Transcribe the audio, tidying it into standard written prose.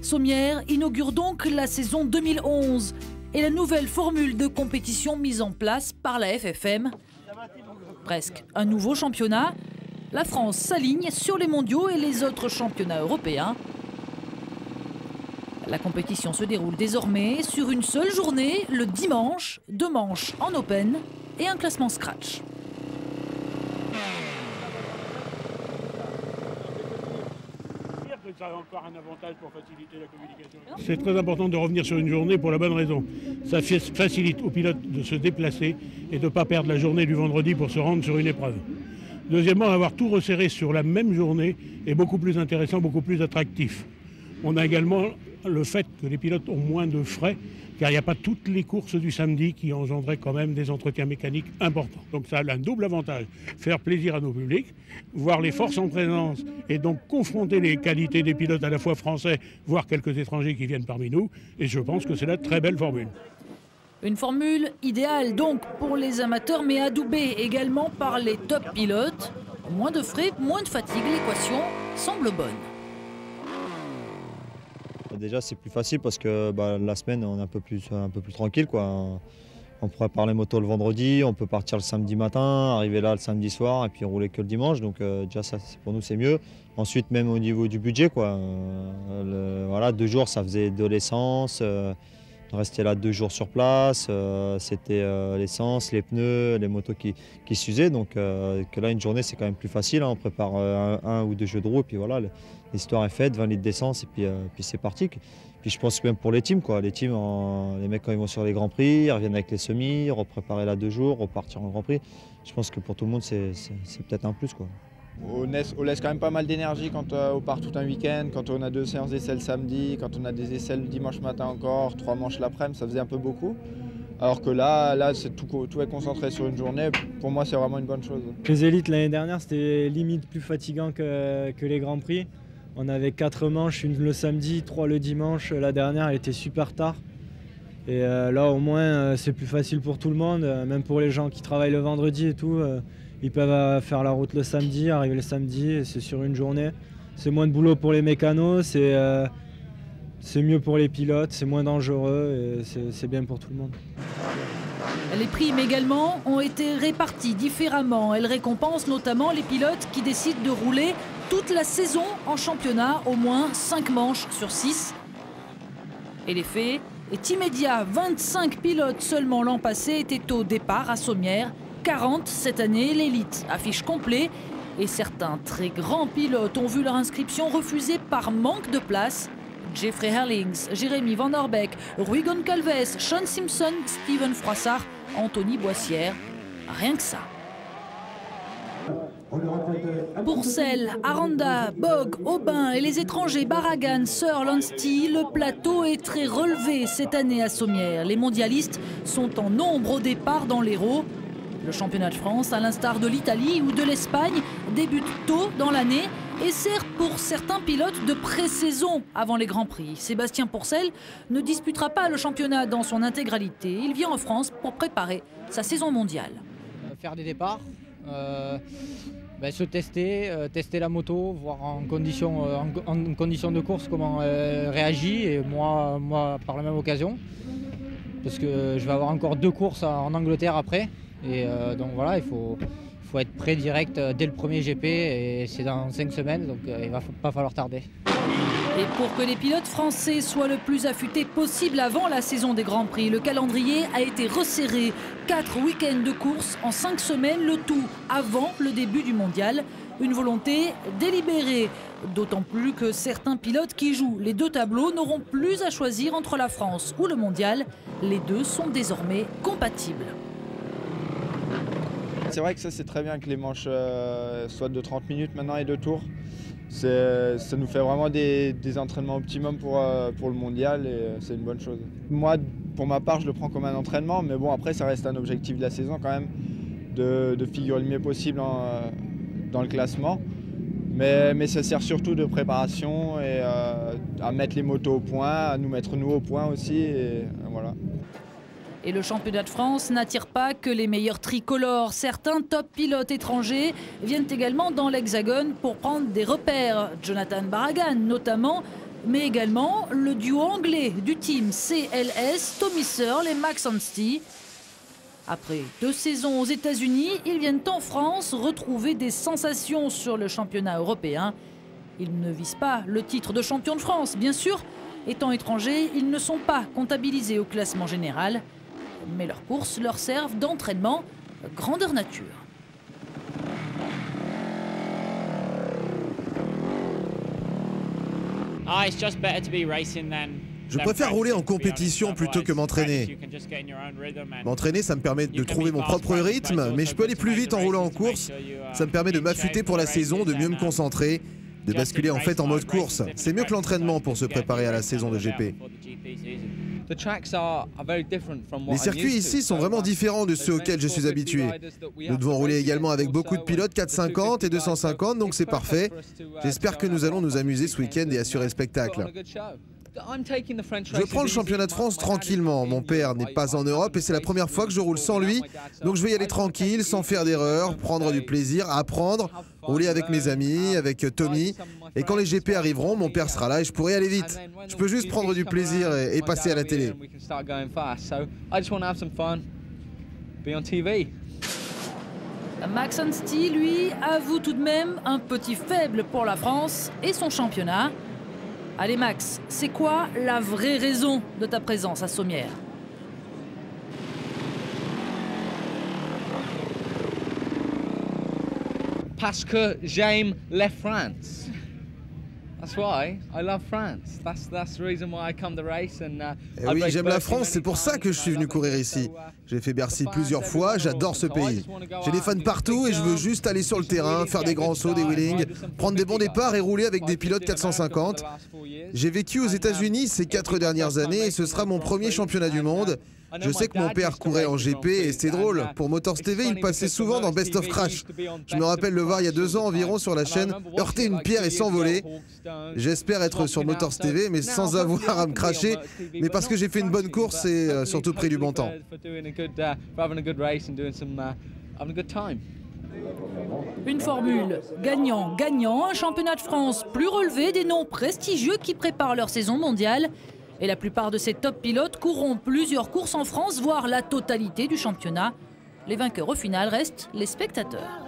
Sommières inaugure donc la saison 2011 et la nouvelle formule de compétition mise en place par la FFM. Presque un nouveau championnat. La France s'aligne sur les mondiaux et les autres championnats européens. La compétition se déroule désormais sur une seule journée, le dimanche, 2 manches en open et un classement scratch. Ça a encore un avantage pour faciliter la communication. C'est très important de revenir sur une journée pour la bonne raison. Ça facilite aux pilotes de se déplacer et de ne pas perdre la journée du vendredi pour se rendre sur une épreuve. Deuxièmement, avoir tout resserré sur la même journée est beaucoup plus intéressant, beaucoup plus attractif. On a également le fait que les pilotes ont moins de frais, car il n'y a pas toutes les courses du samedi qui engendraient quand même des entretiens mécaniques importants. Donc ça a un double avantage, faire plaisir à nos publics, voir les forces en présence et donc confronter les qualités des pilotes à la fois français, voire quelques étrangers qui viennent parmi nous. Et je pense que c'est la très belle formule. Une formule idéale donc pour les amateurs, mais adoubée également par les top pilotes. Moins de frais, moins de fatigue, l'équation semble bonne. Déjà c'est plus facile parce que la semaine on est un peu plus tranquille, quoi. On prépare les motos le vendredi, on peut partir le samedi matin, arriver là le samedi soir et puis rouler que le dimanche. Donc déjà ça pour nous c'est mieux. Ensuite même au niveau du budget, quoi, voilà, 2 jours ça faisait de l'essence. Rester là 2 jours sur place, c'était l'essence, les pneus, les motos qui s'usaient. Donc que là une journée c'est quand même plus facile, hein. On prépare un ou 2 jeux de roue et puis voilà, l'histoire est faite, 20 litres d'essence et puis c'est parti. Puis je pense que même pour les teams, quoi. Les teams, les mecs quand ils vont sur les Grands Prix, ils reviennent avec les semis, repréparer là 2 jours, repartir en Grand Prix. Je pense que pour tout le monde c'est peut-être un plus, quoi. On laisse quand même pas mal d'énergie quand on part tout un week-end, quand on a 2 séances d'essai le samedi, quand on a des essais le dimanche matin encore, 3 manches l'après-midi, ça faisait un peu beaucoup. Alors que là tout est concentré sur une journée, pour moi c'est vraiment une bonne chose. Les élites l'année dernière c'était limite plus fatigant que les Grands Prix. On avait 4 manches, une le samedi, 3 le dimanche, la dernière elle était super tard. Et là au moins c'est plus facile pour tout le monde, même pour les gens qui travaillent le vendredi et tout. Ils peuvent faire la route le samedi, arriver le samedi, et c'est sur une journée. C'est moins de boulot pour les mécanos, c'est mieux pour les pilotes, c'est moins dangereux et c'est bien pour tout le monde. Les primes également ont été réparties différemment. Elles récompensent notamment les pilotes qui décident de rouler toute la saison en championnat, au moins 5 manches sur 6. Et l'effet est immédiat. 25 pilotes seulement l'an passé étaient au départ à Sommières. 40 cette année, l'élite affiche complet et certains très grands pilotes ont vu leur inscription refusée par manque de place. Jeffrey Herlings, Jérémy Van Der Beek, Rui Goncalves, Sean Simpson, Steven Froissart, Anthony Boissière, rien que ça. Pourcel, Aranda, Bog, Aubin et les étrangers Barragan, Searle, Lansty, le plateau est très relevé cette année à Sommières. Les mondialistes sont en nombre au départ dans l'Hérault. Le championnat de France, à l'instar de l'Italie ou de l'Espagne, débute tôt dans l'année et sert pour certains pilotes de pré-saison avant les Grands Prix. Sébastien Pourcel ne disputera pas le championnat dans son intégralité. Il vient en France pour préparer sa saison mondiale. Faire des départs, se tester, tester la moto, voir en condition de course comment elle réagit et moi par la même occasion. Parce que je vais avoir encore 2 courses en Angleterre après. Et donc voilà, il faut être prêt direct dès le premier GP et c'est dans 5 semaines, donc il va pas falloir tarder. Et pour que les pilotes français soient le plus affûtés possible avant la saison des Grands Prix, le calendrier a été resserré. 4 week-ends de course en 5 semaines, le tout avant le début du mondial. Une volonté délibérée, d'autant plus que certains pilotes qui jouent les 2 tableaux n'auront plus à choisir entre la France ou le mondial. Les 2 sont désormais compatibles. C'est vrai que ça c'est très bien que les manches soient de 30 minutes maintenant et 2 tours. Ça nous fait vraiment des entraînements optimum pour le mondial et c'est une bonne chose. Moi, pour ma part, je le prends comme un entraînement, mais bon, après ça reste un objectif de la saison quand même, de figurer le mieux possible dans le classement. Mais ça sert surtout de préparation et à mettre les motos au point, à nous mettre nous au point aussi, et voilà. Et le championnat de France n'attire pas que les meilleurs tricolores. Certains top pilotes étrangers viennent également dans l'Hexagone pour prendre des repères. Jonathan Barragan notamment, mais également le duo anglais du team CLS, Tommy Searle et Max Anstie. Après 2 saisons aux États-Unis, ils viennent en France retrouver des sensations sur le championnat européen. Ils ne visent pas le titre de champion de France, bien sûr. Étant étrangers, ils ne sont pas comptabilisés au classement général. Mais leurs courses leur servent d'entraînement grandeur nature. Je préfère rouler en compétition plutôt que m'entraîner. M'entraîner, ça me permet de trouver mon propre rythme, mais je peux aller plus vite en roulant en course. Ça me permet de m'affûter pour la saison, de mieux me concentrer, de basculer en fait en mode course. C'est mieux que l'entraînement pour se préparer à la saison de GP. Les circuits ici sont vraiment différents de ceux auxquels je suis habitué. Nous devons rouler également avec beaucoup de pilotes 450 et 250, donc c'est parfait. J'espère que nous allons nous amuser ce week-end et assurer le spectacle. Je prends le championnat de France tranquillement. Mon père n'est pas en Europe et c'est la première fois que je roule sans lui. Donc je vais y aller tranquille, sans faire d'erreur, prendre du plaisir, apprendre, rouler avec mes amis, avec Tommy. Et quand les GP arriveront, mon père sera là et je pourrai aller vite. Je peux juste prendre du plaisir et passer à la télé. Max Anstie, lui, avoue tout de même un petit faible pour la France et son championnat. Allez Max, c'est quoi la vraie raison de ta présence à Sommières? Parce que j'aime la France. That's why I love France. That's the reason why I come to race and oui, j'aime la France, c'est pour ça que je suis venu courir ici. J'ai fait Bercy plusieurs fois, j'adore ce pays. J'ai des fans partout et je veux juste aller sur le terrain, faire des grands sauts, des wheelings, prendre des bons départs et rouler avec des pilotes 450. J'ai vécu aux États-Unis ces 4 dernières années et ce sera mon premier championnat du monde. Je sais que mon père courait en GP et c'est drôle. Pour Motors TV, il passait souvent dans Best of Crash. Je me rappelle le voir il y a 2 ans environ sur la chaîne, heurter une pierre et s'envoler. J'espère être sur Motors TV, mais sans avoir à me cracher, mais parce que j'ai fait une bonne course et surtout pris du bon temps. Une formule gagnant-gagnant, un championnat de France plus relevé, des noms prestigieux qui préparent leur saison mondiale. Et la plupart de ces top pilotes courront plusieurs courses en France, voire la totalité du championnat. Les vainqueurs au final restent les spectateurs.